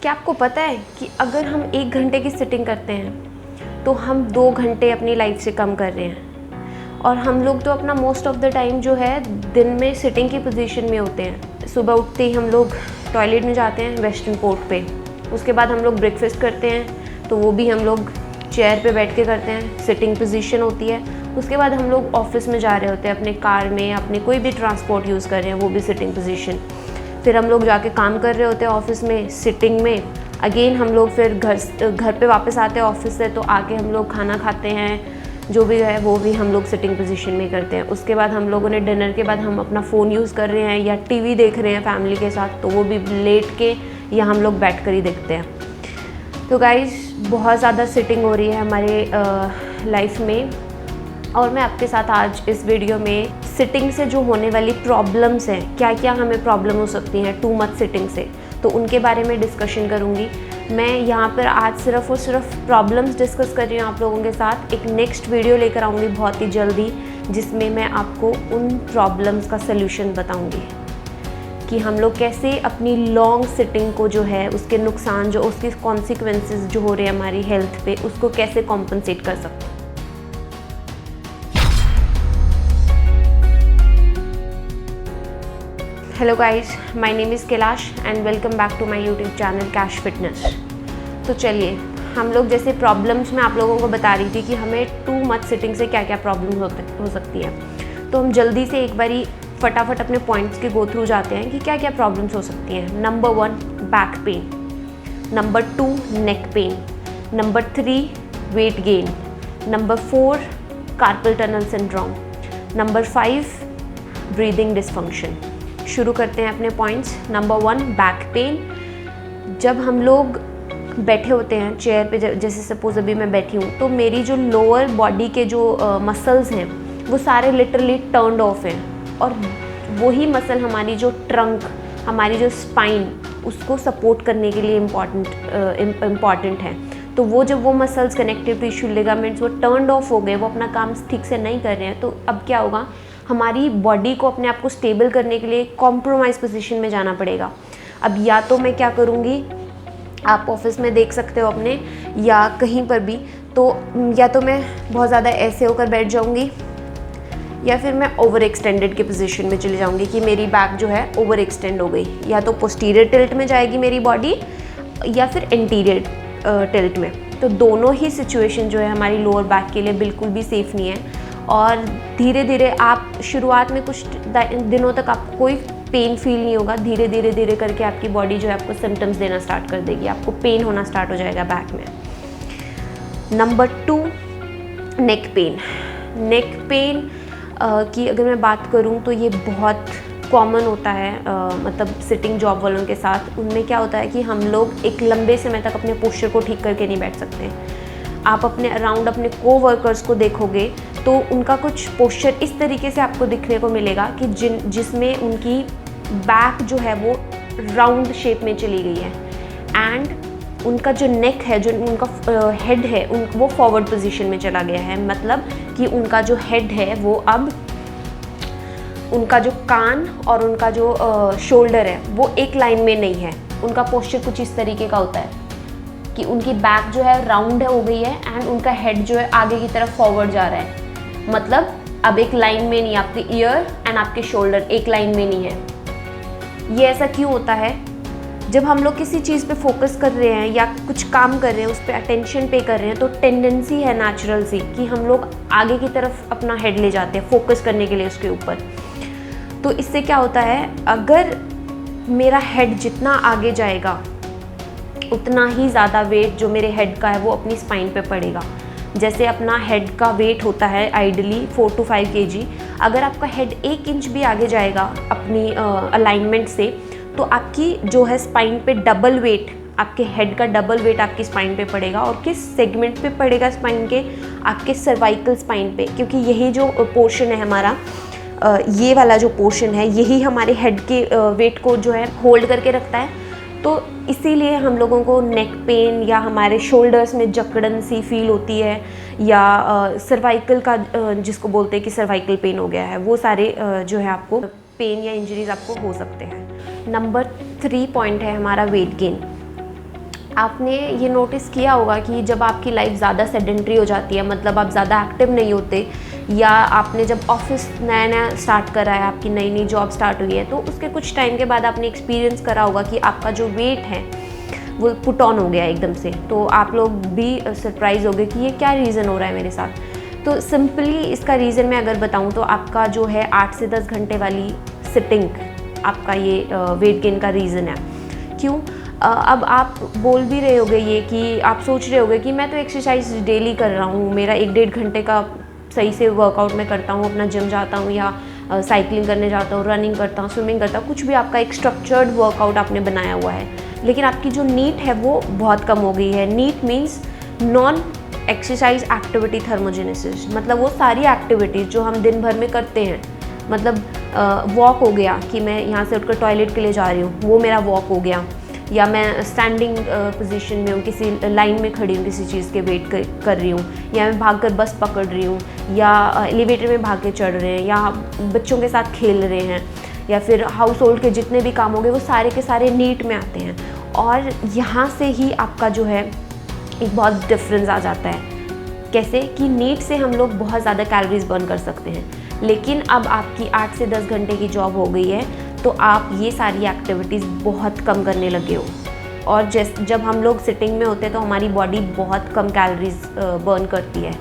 क्या आपको पता है कि अगर हम 1 घंटे की सिटिंग करते हैं तो हम 2 घंटे अपनी लाइफ से कम कर रहे हैं। और हम लोग तो अपना मोस्ट ऑफ द टाइम जो है दिन में सिटिंग की पोजीशन में होते हैं। सुबह उठते ही हम लोग टॉयलेट में जाते हैं वेस्टर्न पोर्ट पे, उसके बाद हम लोग ब्रेकफास्ट करते हैं तो वो भी हम लोग चेयर पे बैठ के करते हैं, सिटिंग पोजीशन होती है। उसके बाद हम लोग ऑफिस में जा रहे होते हैं, अपने कार में, अपने कोई भी ट्रांसपोर्ट यूज़ कर रहे हैं, वो भी सिटिंग पोजीशन। फिर हम लोग जाके काम कर रहे होते हैं ऑफिस में, सिटिंग में। अगेन हम लोग फिर घर पे वापस आते हैं ऑफिस से, तो आके हम लोग खाना खाते हैं, जो भी है वो भी हम लोग सिटिंग पोजीशन में करते हैं। उसके बाद हम लोगों ने डिनर के बाद हम अपना फ़ोन यूज़ कर रहे हैं या टीवी देख रहे हैं फैमिली के साथ, तो वो भी लेट के या हम लोग बैठ कर ही देखते हैं। तो गाइस बहुत ज़्यादा सिटिंग हो रही है हमारे लाइफ में, और मैं आपके साथ आज इस वीडियो में सिटिंग से जो होने वाली प्रॉब्लम्स हैं, क्या क्या हमें प्रॉब्लम हो सकती हैं टू मच सिटिंग से, तो उनके बारे में डिस्कशन करूँगी। मैं यहाँ पर आज सिर्फ और सिर्फ प्रॉब्लम्स डिस्कस कर रही हूँ आप लोगों के साथ। एक नेक्स्ट वीडियो लेकर आऊँगी बहुत ही जल्दी, जिसमें मैं आपको उन प्रॉब्लम्स का सल्यूशन बताऊँगी कि हम लोग कैसे अपनी लॉन्ग सिटिंग को जो है उसके नुकसान, जो उसके कॉन्सिक्वेंसेस जो हो रहे हैं हमारी हेल्थ पे, उसको कैसे कॉम्पनसेट कर सकते हैं। Hello guys, my name is Kailash and welcome back to my YouTube channel Kash fitness. तो चलिए, हम लोग जैसे प्रॉब्लम्स में आप लोगों को बता रही थी कि हमें टू मच सिटिंग से क्या क्या प्रॉब्लम हो सकती है, तो हम जल्दी से एक बारी फटाफट अपने पॉइंट्स के गो थ्रू जाते हैं कि क्या क्या प्रॉब्लम्स हो सकती हैं। Number 1 back pain, number 2 neck pain, number 3 weight gain, number 4 carpal tunnel syndrome, number 5 breathing dysfunction. शुरू करते हैं अपने पॉइंट्स। Number 1 back pain. जब हम लोग बैठे होते हैं चेयर पे, जैसे सपोज अभी मैं बैठी हूँ, तो मेरी जो लोअर बॉडी के जो मसल्स हैं वो सारे लिटरली टर्न्ड ऑफ हैं, और वही मसल हमारी जो ट्रंक, हमारी जो स्पाइन, उसको सपोर्ट करने के लिए इम्पॉर्टेंट है। तो वो जब वो मसल्स, कनेक्टिव टिश्यू, लिगामेंट्स वो टर्न्ड ऑफ हो गए, वो अपना काम ठीक से नहीं कर रहे हैं, तो अब क्या होगा, हमारी बॉडी को अपने आप को स्टेबल करने के लिए कॉम्प्रोमाइज़ पोजीशन में जाना पड़ेगा। अब या तो मैं क्या करूँगी, आप ऑफिस में देख सकते हो अपने, या कहीं पर भी, तो या तो मैं बहुत ज़्यादा ऐसे होकर बैठ जाऊँगी, या फिर मैं ओवर एक्सटेंडेड के पोजीशन में चली जाऊँगी कि मेरी बैक जो है ओवर एक्सटेंड हो गई, या तो पोस्टीरियर टिल्ट में जाएगी मेरी बॉडी या फिर एंटीरियर टिल्ट में। तो दोनों ही सिचुएशन जो है हमारी लोअर बैक के लिए बिल्कुल भी सेफ़ नहीं है। और धीरे धीरे आप शुरुआत में कुछ दिनों तक आपको कोई पेन फील नहीं होगा, धीरे धीरे करके आपकी बॉडी जो है आपको सिम्टम्स देना स्टार्ट कर देगी, आपको पेन होना स्टार्ट हो जाएगा बैक में। Number 2 neck pain. Neck pain की अगर मैं बात करूं तो ये बहुत कॉमन होता है, मतलब सिटिंग जॉब वालों के साथ। उनमें क्या होता है कि हम लोग एक लंबे समय तक अपने पोस्चर को ठीक करके नहीं बैठ सकते। आप अपने अराउंड अपने कोवर्कर्स को देखोगे तो उनका कुछ पोस्चर इस तरीके से आपको दिखने को मिलेगा कि जिसमें उनकी बैक जो है वो राउंड शेप में चली गई है, एंड उनका जो नेक है, जो उनका हेड है, वो फॉरवर्ड पोजीशन में चला गया है। मतलब कि उनका जो हेड है वो अब, उनका जो कान और उनका जो शोल्डर है वो एक लाइन में नहीं है। उनका पोस्चर कुछ इस तरीके का होता है कि उनकी बैक जो है राउंड हो गई है, एंड उनका हेड जो है आगे की तरफ फॉरवर्ड जा रहा है। मतलब अब एक लाइन में नहीं, आपके ईयर एंड आपके शोल्डर एक लाइन में नहीं है। ये ऐसा क्यों होता है? जब हम लोग किसी चीज़ पे फोकस कर रहे हैं या कुछ काम कर रहे हैं, उस पर अटेंशन पे कर रहे हैं, तो टेंडेंसी है नेचुरल सी कि हम लोग आगे की तरफ अपना हेड ले जाते हैं फोकस करने के लिए उसके ऊपर। तो इससे क्या होता है, अगर मेरा हेड जितना आगे जाएगा उतना ही ज़्यादा वेट जो मेरे हेड का है वो अपनी स्पाइन पे पड़ेगा। जैसे अपना हेड का वेट होता है आइडली 4 to 5 kg, अगर आपका हेड 1 इंच भी आगे जाएगा अपनी अलाइनमेंट से, तो आपकी जो है स्पाइन पे डबल वेट, आपके हेड का डबल वेट आपकी स्पाइन पे पड़ेगा। और किस सेगमेंट पे पड़ेगा स्पाइन के? आपके सर्वाइकल स्पाइन पे, क्योंकि यही जो पोर्शन है हमारा, ये वाला जो पोर्शन है, यही हमारे हेड के वेट को जो है होल्ड करके रखता है। तो इसीलिए हम लोगों को नेक पेन या हमारे शोल्डर्स में जकड़न सी फील होती है, या सर्वाइकल का जिसको बोलते हैं कि सर्वाइकल पेन हो गया है, वो सारे जो है आपको पेन या इंजरीज आपको हो सकते हैं। नंबर 3 पॉइंट है हमारा वेट गेन। आपने ये नोटिस किया होगा कि जब आपकी लाइफ ज़्यादा सेडेंट्री हो जाती है, मतलब आप ज़्यादा एक्टिव नहीं होते, या आपने जब ऑफिस नया नया स्टार्ट करा है, आपकी नई नई जॉब स्टार्ट हुई है, तो उसके कुछ टाइम के बाद आपने एक्सपीरियंस करा होगा कि आपका जो वेट है वो पुट ऑन हो गया एकदम से। तो आप लोग भी सरप्राइज हो गए कि ये क्या रीज़न हो रहा है मेरे साथ। तो सिंपली इसका रीज़न मैं अगर बताऊँ तो आपका जो है 8 से 10 घंटे वाली सिटिंग आपका ये वेट गेन का रीज़न है। क्यों? अब आप बोल भी रहे होगे ये कि आप सोच रहे होगे कि मैं तो एक्सरसाइज डेली कर रहा हूँ, मेरा 1-1.5 घंटे का सही से वर्कआउट मैं करता हूँ, अपना जिम जाता हूँ या साइकिलिंग करने जाता हूँ, रनिंग करता हूँ, स्विमिंग करता हूँ, कुछ भी आपका एक स्ट्रक्चर्ड वर्कआउट आपने बनाया हुआ है, लेकिन आपकी जो नीट है वो बहुत कम हो गई है। NEAT means non exercise activity thermogenesis, मतलब वो सारी एक्टिविटीज़ जो हम दिन भर में करते हैं, मतलब वॉक हो गया कि मैं यहाँ से उठकर टॉयलेट के लिए जा रही हूँ, वो मेरा वॉक हो गया, या मैं स्टैंडिंग पोजीशन में हूँ, किसी लाइन में खड़ी हूँ, किसी चीज़ के वेट कर रही हूँ, या मैं भागकर बस पकड़ रही हूँ, या एलिवेटर में भाग के चढ़ रहे हैं, या बच्चों के साथ खेल रहे हैं, या फिर हाउस होल्ड के जितने भी काम हो गए वो सारे के सारे नीट में आते हैं। और यहाँ से ही आपका जो है एक बहुत डिफरेंस आ जाता है। कैसे कि नीट से हम लोग बहुत ज़्यादा कैलोरीज बर्न कर सकते हैं, लेकिन अब आपकी 8 से 10 घंटे की जॉब हो गई है तो आप ये सारी एक्टिविटीज़ बहुत कम करने लगे हो। और जब हम लोग सिटिंग में होते हैं तो हमारी बॉडी बहुत कम कैलोरीज बर्न करती है।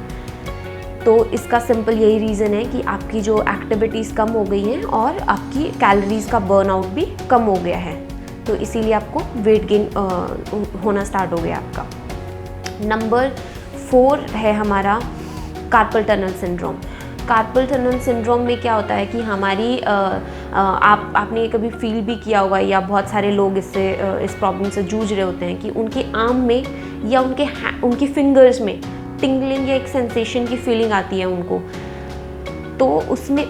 तो इसका सिंपल यही रीज़न है कि आपकी जो एक्टिविटीज़ कम हो गई हैं और आपकी कैलोरीज़ का बर्नआउट भी कम हो गया है, तो इसीलिए आपको वेट गेन होना स्टार्ट हो गया आपका। नंबर 4 है हमारा carpal tunnel syndrome. Carpal tunnel syndrome में क्या होता है कि हमारी आपने कभी फील भी किया होगा, या बहुत सारे लोग इस प्रॉब्लम से जूझ रहे होते हैं कि उनके आर्म में या उनकी फिंगर्स में टिंगलिंग या एक सेंसेशन की फीलिंग आती है उनको। तो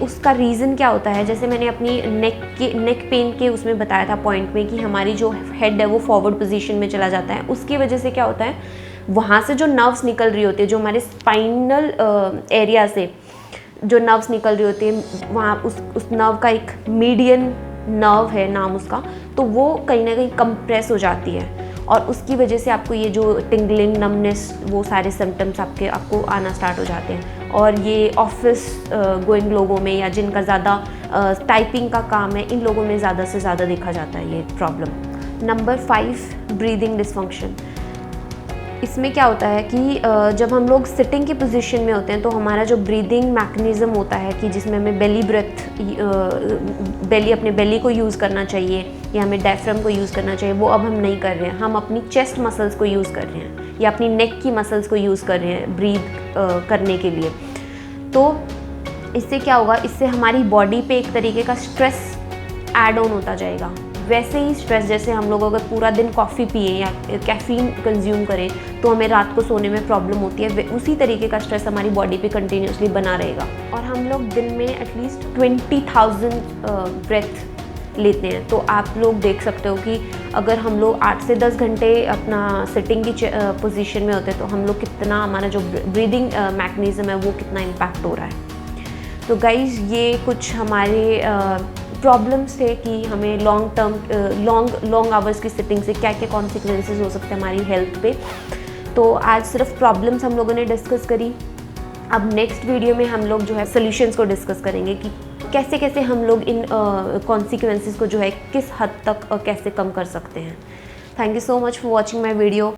उसका रीज़न क्या होता है, जैसे मैंने अपनी नेक पेन के उसमें बताया था पॉइंट में कि हमारी जो हेड है वो फॉरवर्ड पोजीशन में चला जाता है। उसकी वजह से क्या होता है, वहाँ से जो नर्व्स निकल रही होती है, जो हमारे स्पाइनल एरिया से जो नर्व्स निकल रही होती है, वहाँ उस नर्व का एक मीडियन नर्व है नाम उसका, तो वो कहीं ना कहीं कंप्रेस हो जाती है, और उसकी वजह से आपको ये जो टिंगलिंग, नमनेस, वो सारे सिम्टम्स आपको आना स्टार्ट हो जाते हैं। और ये ऑफिस गोइंग लोगों में या जिनका ज़्यादा टाइपिंग का काम है, इन लोगों में ज़्यादा से ज़्यादा देखा जाता है ये प्रॉब्लम। Number 5, breathing dysfunction. इसमें क्या होता है कि जब हम लोग सिटिंग की पोजीशन में होते हैं तो हमारा जो ब्रीदिंग मैकेनिज़्म होता है कि जिसमें हमें अपने बेली को यूज़ करना चाहिए या हमें डायफ्राम को यूज़ करना चाहिए, वो अब हम नहीं कर रहे हैं। हम अपनी चेस्ट मसल्स को यूज़ कर रहे हैं या अपनी नेक की मसल्स को यूज़ कर रहे हैं ब्रीथ करने के लिए। तो इससे क्या होगा, इससे हमारी बॉडी पे एक तरीके का स्ट्रेस ऐड ऑन होता जाएगा। वैसे ही स्ट्रेस जैसे हम लोग अगर पूरा दिन कॉफ़ी पिए या कैफ़ीन कंज्यूम करें तो हमें रात को सोने में प्रॉब्लम होती है, उसी तरीके का स्ट्रेस हमारी बॉडी पे कंटिन्यूसली बना रहेगा। और हम लोग दिन में एटलीस्ट 20,000 ब्रेथ लेते हैं। तो आप लोग देख सकते हो कि अगर हम लोग 8 से 10 घंटे अपना सिटिंग की पोजीशन में होते हैं तो हम लोग कितना, हमारा जो ब्रीदिंग मैकेनिज़्म है वो कितना इम्पैक्ट हो रहा है। तो गाइज़, ये कुछ हमारे प्रॉब्लम्स थे कि हमें लॉन्ग आवर्स की सिटिंग से क्या क्या कॉन्सिक्वेंसेस हो सकते हैं हमारी हेल्थ पे। तो आज सिर्फ प्रॉब्लम्स हम लोगों ने डिस्कस करी। अब नेक्स्ट वीडियो में हम लोग जो है सॉल्यूशंस को डिस्कस करेंगे कि कैसे कैसे हम लोग इन कॉन्सिक्वेंसेस को जो है किस हद तक कैसे कम कर सकते हैं। Thank you so much for watching my video.